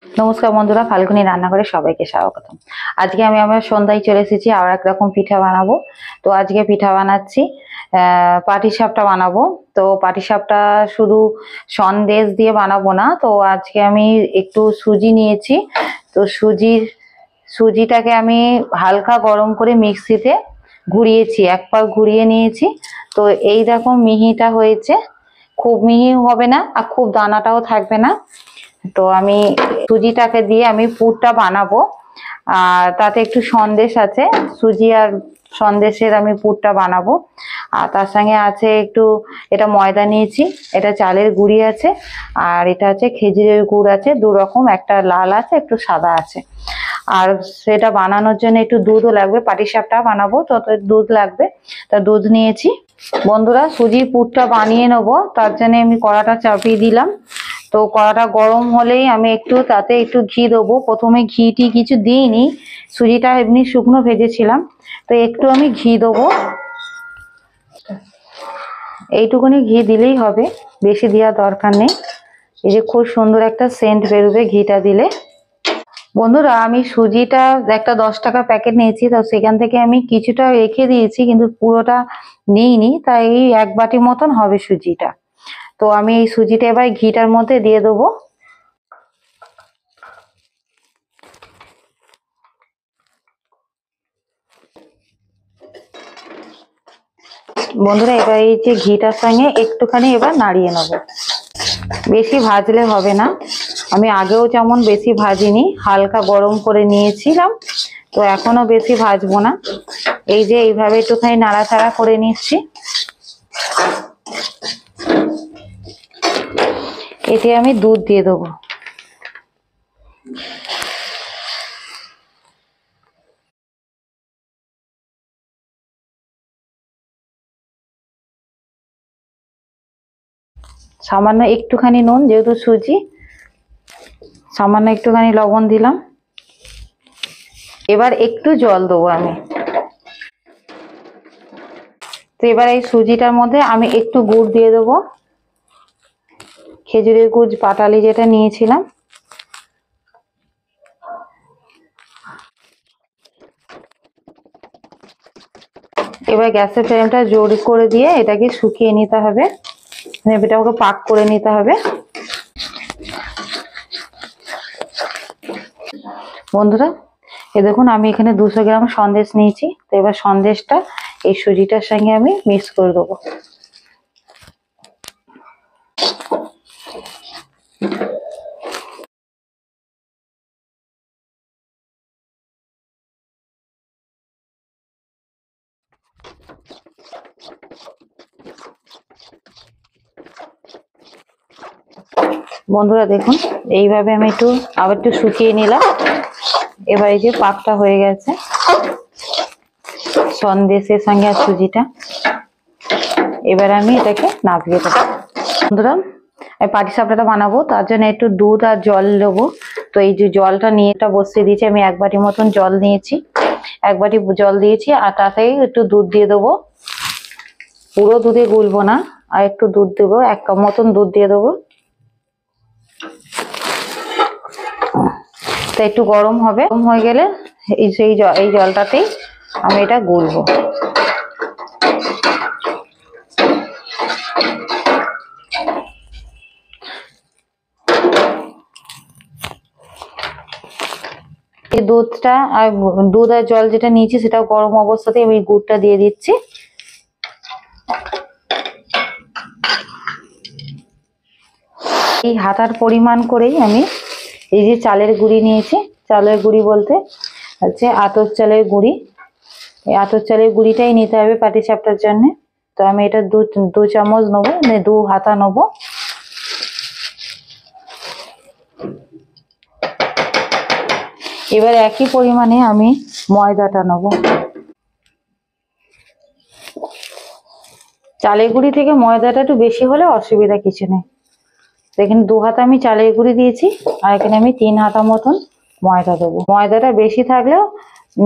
নমস্কার বন্ধুরা, ফাল্গুনি রান্নাঘরে সবাইকে স্বাগত। আজকে আমি আমার সন্ধ্যায় চলে এসেছি, আর এক রকম পিঠা বানাবো। তো আজকে পিঠা বানাচ্ছি, পাটিসাপটা বানাবো। তো পাটিসাপটা শুধু সন্দেশ দিয়ে বানাবো না, তো আজকে আমি একটু সুজি নিয়েছি। তো সুজিটাকে আমি হালকা গরম করে মিক্সিতে ঘুরিয়েছি, এক পাক ঘুরিয়ে নিয়েছি। তো এই দেখো মিহিটা হয়েছে, খুব মিহি হবে না আর খুব দানাটাও থাকবে না। তো আমি সুজিটাকে দিয়ে আমি পুরটা বানাবো, আর তাতে একটু সন্দেশ আছে, সুজি আর সন্দেশের আমি পুরটা বানাবো। আর তার সঙ্গে আছে একটু, এটা ময়দা নিয়েছি, এটা চালের গুঁড়ি আছে, আর এটা আছে খেজুরের গুড় আছে, দু রকম, একটা লাল আছে একটু সাদা আছে। আর সেটা বানানোর জন্য একটু দুধও লাগবে, পাটিসাপটা বানাবো তো দুধ লাগবে, তা দুধ নিয়েছি। বন্ধুরা, সুজির পুরটা বানিয়ে নেবো, তার জন্য আমি কড়াটা চাপিয়ে দিলাম। তো কড়াটা গরম হলেই আমি একটু তাতে একটু ঘি দেবো। প্রথমে ঘিটি কিছু দিইনি, সুজিটা এমনি শুকনো ভেজেছিলাম, তো একটু আমি ঘি দেবো। এইটুকুনি ঘি দিলেই হবে, বেশি দেওয়ার দরকার নেই। এই যে খুব সুন্দর একটা সেন্ট বেরোবে ঘিটা দিলে। বন্ধুরা, আমি সুজিটা একটা 10 টাকা প্যাকেট নিয়েছি, তো সেখান থেকে আমি কিছুটা রেখে দিয়েছি, কিন্তু পুরোটা নিইনি, তাই এই 1 বাটি মতন হবে সুজিটা। তো আমি এই সুজিটা এবার ঘিটার মধ্যে দিয়ে দেবো। বন্ধুরা, এবার এই যে ঘিটার সঙ্গে একটুখানি এবার নাড়িয়ে নেব। বেশি ভাজলে হবে না, আমি আগেও যেমন বেশি ভাজিনি, হালকা গরম করে নিয়েছিলাম, তো এখনো বেশি ভাজবো না। এই যে এইভাবে একটুখানি নাড়াচাড়া করে নিচ্ছি। এতে আমি দুধ দিয়ে দেবো। সামান্য একটুখানি নুন, যেহেতু সুজি, সামান্য একটুখানি লবণ দিলাম। এবার একটু জল দেবো আমি। তো এবার এই সুজিটার মধ্যে আমি একটু গুড় দিয়ে দেবো, খেজুরের গুড় পাটালি যেটা নিয়েছিলাম। এবার গ্যাসের ফ্লেমটা জোর করে দিয়ে এটাকে শুকিয়ে নিতে হবে, এটাকে পাক করে নিতে হবে। বন্ধুরা, এ দেখুন, আমি এখানে 200 গ্রাম সন্দেশ নিয়েছি। তো এবার সন্দেশটা এই সুজিটার সঙ্গে আমি মিক্স করে দেবো। বন্ধুরা দেখুন, এইভাবে আমি আবার একটু শুকিয়ে নিলাম। এবার এই যে পাকটা হয়ে গেছে সন্দেশের সঙ্গে আর সুজিটা, এবার আমি এটাকে নামিয়ে দেবো। বন্ধুরা, পাটিসাপটাটা বানাবো, তার জন্য একটু দুধ আর জল দেবো। তো এই যে জলটা নিয়ে এটা বসিয়ে দিয়েছি, আমি 1 বাটি মতন জল নিয়েছি, 1 বাটি জল দিয়েছি, আর তাতে একটু দুধ দিয়ে দেবো। পুরো দুধে গুলবো না, আর একটু দুধ দেবো, 1 কাপ মতন দুধ দিয়ে দেবো। তো একটু গরম হবে, গরম হয়ে গেলে এই জলটাতেই আমি এটা গুলবো। এই দুধটা আর দুধ আর জল যেটা নিয়েছি সেটা গরম অবস্থাতে আমি গুড়টা দিয়ে দিচ্ছি। এই হাতার পরিমাণ করেই আমি এই যে চালের গুঁড়ি নিয়েছি, চালের গুঁড়ি বলতে হচ্ছে আতপ চালের গুঁড়ি, এই আতপ চালের গুঁড়িটাই নিতে হবে পাটিসাপটার জন্য। তো আমি এটা দু চামচ নেবো, মানে 2 হাতা নেবো। এবার একই পরিমাণে আমি ময়দাটা নেবো। চালের গুঁড়ি থেকে ময়দাটা একটু বেশি হলে অসুবিধা কিছু নেই। এখানে 2 হাতা আমি চালের গুঁড়ি দিয়েছি, আর এখানে আমি 3 হাতা মতন ময়দা দেবো। ময়দাটা বেশি থাকলেও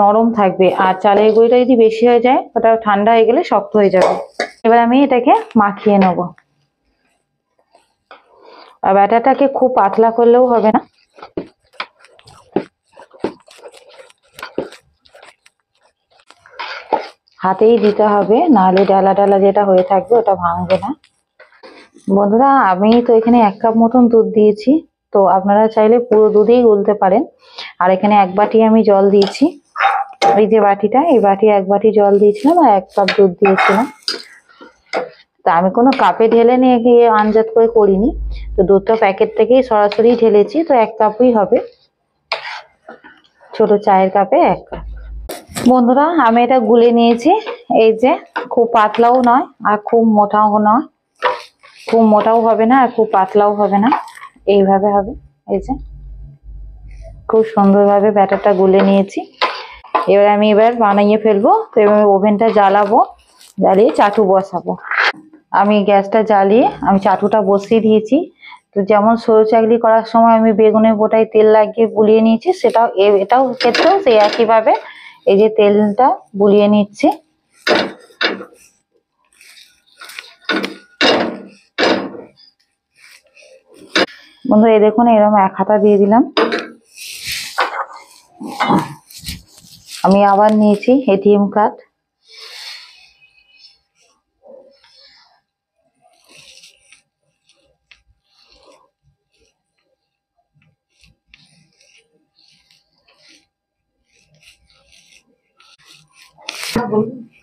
নরম থাকবে, আর চালের গুঁড়িটা যদি বেশি হয়ে যায় ওটা ঠান্ডা হয়ে গেলে শক্ত হয়ে যাবে। এবার আমি এটাকে মাখিয়ে নেবো। আর ব্যাটারটাকে খুব পাতলা করলেও হবে না, হাতেই দিতে হবে, নাহলে ডালা ডালা যেটা হয়ে থাকবে ওটা ভাঙবে না। বন্ধুরা আমি তো এখানে 1 কাপ মতন দুধ দিয়েছি, তো আপনারা চাইলে পুরো দুধেই গুলতে পারেন। আর এখানে 1 বাটি আমি জল দিয়েছি, এই যে বাটিটা, এই বাটি 1 বাটি জল দিয়েছিলাম আর 1 কাপ দুধ দিয়েছিলাম। তা আমি কোনো কাপে ঢেলে নিয়ে গিয়ে আনজাত করে করিনি, তো দুধটা প্যাকেট থেকেই সরাসরি ঢেলেছি, তো 1 কাপই হবে, ছোট চায়ের কাপে 1 কাপ। বন্ধুরা আমি এটা গুলে নিয়েছি, এই যে খুব পাতলাও নয় আর খুব মোটাও নয়, খুব মোটাও হবে না আর খুব পাতলাও হবে না, এইভাবে হবে। এই যে খুব সুন্দরভাবে ব্যাটারটা গুলে নিয়েছি। এবার বানিয়ে ফেলবো। তো এবার ওভেনটা জ্বালাবো, জ্বালিয়ে চাটু বসাবো। আমি গ্যাসটা জ্বালিয়ে আমি চাটুটা বসিয়ে দিয়েছি। তো যেমন সরু চাকলি করার সময় আমি বেগুনের বোটায় তেল লাগিয়ে বুলিয়ে নিয়েছি, এটাও ক্ষেত্রেও সেই একইভাবে এই যে তেলটা বুলিয়ে নিচ্ছি। বন্ধুরা এই দেখুন এরকম 1 হাতা দিয়ে দিলাম। আমি আবার নিয়েছি এটিএম কার্ড।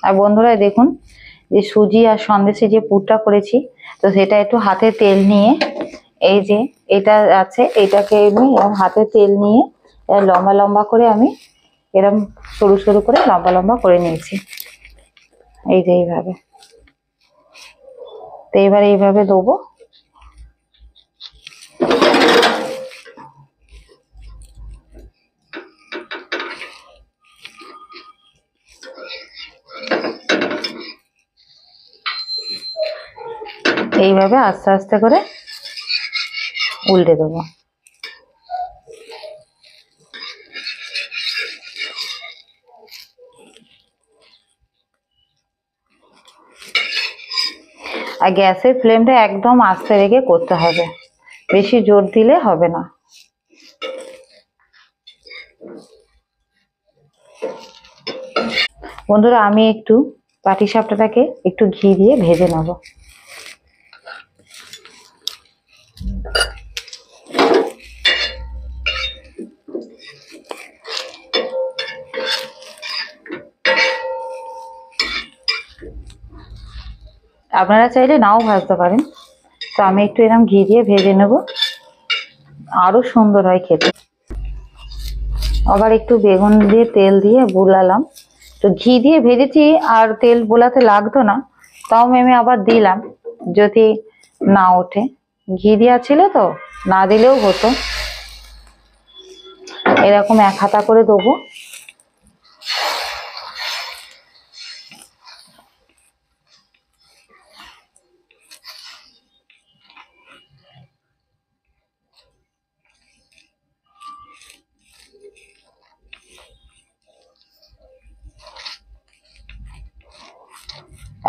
আর বন্ধুরা দেখুন যে সুজি আর সন্দেশে যে পুরটা করেছি, তো সেটা একটু হাতে তেল নিয়ে, এই যে এটা আছে এটাকে আমি হাতে তেল নিয়ে লম্বা লম্বা করে আমি এরকম সরু সরু করে লম্বা লম্বা করে নিয়েছি, এই যে এইভাবে। তো এবার এইভাবে দেবো। এইভাবে আস্তে আস্তে করে উল্টে দেবো। আর গ্যাসের ফ্লেমটা একদম আস্তে রেখে করতে হবে, বেশি জোর দিলে হবে না। বন্ধুরা আমি একটু পাটিসাপটাটাকে একটু ঘি দিয়ে ভেজে নেব। আপনারা চাইলে নাও ভাজতে পারেন, তো আমি একটু এরকম ঘি দিয়ে ভেজে নেব, আরো সুন্দর হয় খেতে। আবার একটু বেগুন দিয়ে তেল দিয়ে বুলালাম, তো ঘি দিয়ে ভেজেছি আর তেল বোলাতে লাগতো না, তাও আমি আবার দিলাম যদি না ওঠে। ঘি দেওয়া ছিল তো, না দিলেও হতো। এরকম 1 হাতা করে দেবো।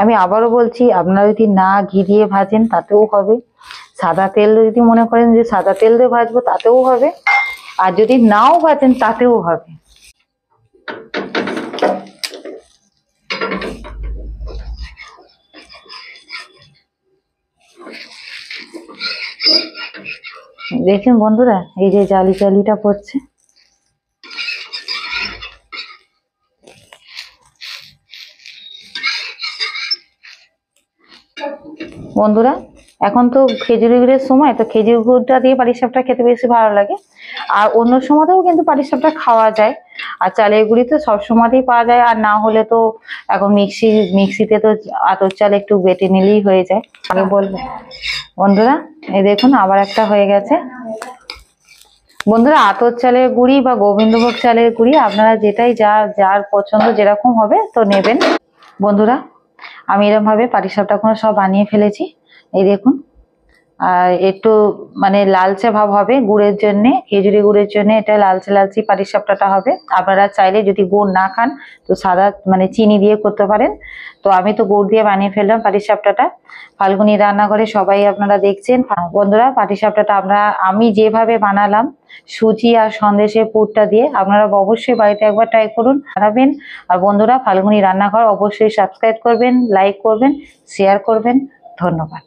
আমি আবারও বলছি, আপনারা যদি না ঘি দিয়ে ভাজেন তাতেও হবে, সাদা তেল যদি মনে করেন যে সাদা তেল দিয়ে ভাজবো তাতেও হবে, আর যদি নাও ভাজেন তাতেও হবে। দেখুন বন্ধুরা এই যে জালি জালিটা পড়ছে। বন্ধুরা এখন তো খেজুরি গুড়ের সময়, তো খেজুর গুড়টা দিয়ে পাটিসাপটা খেতে বেশি ভালো লাগে। আর অন্য সময়তেও কিন্তু পাটিসাপটা খাওয়া যায়, আর চালের গুঁড়ি তো সব সময়তেই পাওয়া যায়, আর না হলে তো এখন মিক্সিতে তো আতর চাল একটু বেটে নিলেই হয়ে যায়। আগে বলবো বন্ধুরা এই দেখুন আবার একটা হয়ে গেছে। বন্ধুরা আতর চালের গুঁড়ি বা গোবিন্দভোগ চালের গুঁড়ি আপনারা যেটাই যার পছন্দ যেরকম হবে তো নেবেন। বন্ধুরা আমি এরকম ভাবে পাটিসাপটা সব বানিয়ে ফেলেছি, এই দেখুন আর একটু মানে লালচে ভাব হবে গুড়ের জন্য, খেজুরি গুড়ের জন্য এটা লালচে লালচে পাটিসাপটাটা হবে। আপনারা চাইলে যদি গুড় না খান তো সাদা মানে চিনি দিয়ে করতে পারেন। তো আমি তো গুড় দিয়ে বানিয়ে ফেললাম পাটিসাপটাটা। ফাল্গুনী রান্নাঘরে সবাই আপনারা দেখছেন। বন্ধুরা, পাটিসাপটাটা আমি যেভাবে বানালাম সুজি আর সন্দেশের পুরটা দিয়ে, আপনারা অবশ্যই বাড়িতে একবার ট্রাই করুন, বানাবেন। আর বন্ধুরা, ফাল্গুনী রান্নাঘর অবশ্যই সাবস্ক্রাইব করবেন, লাইক করবেন, শেয়ার করবেন। ধন্যবাদ।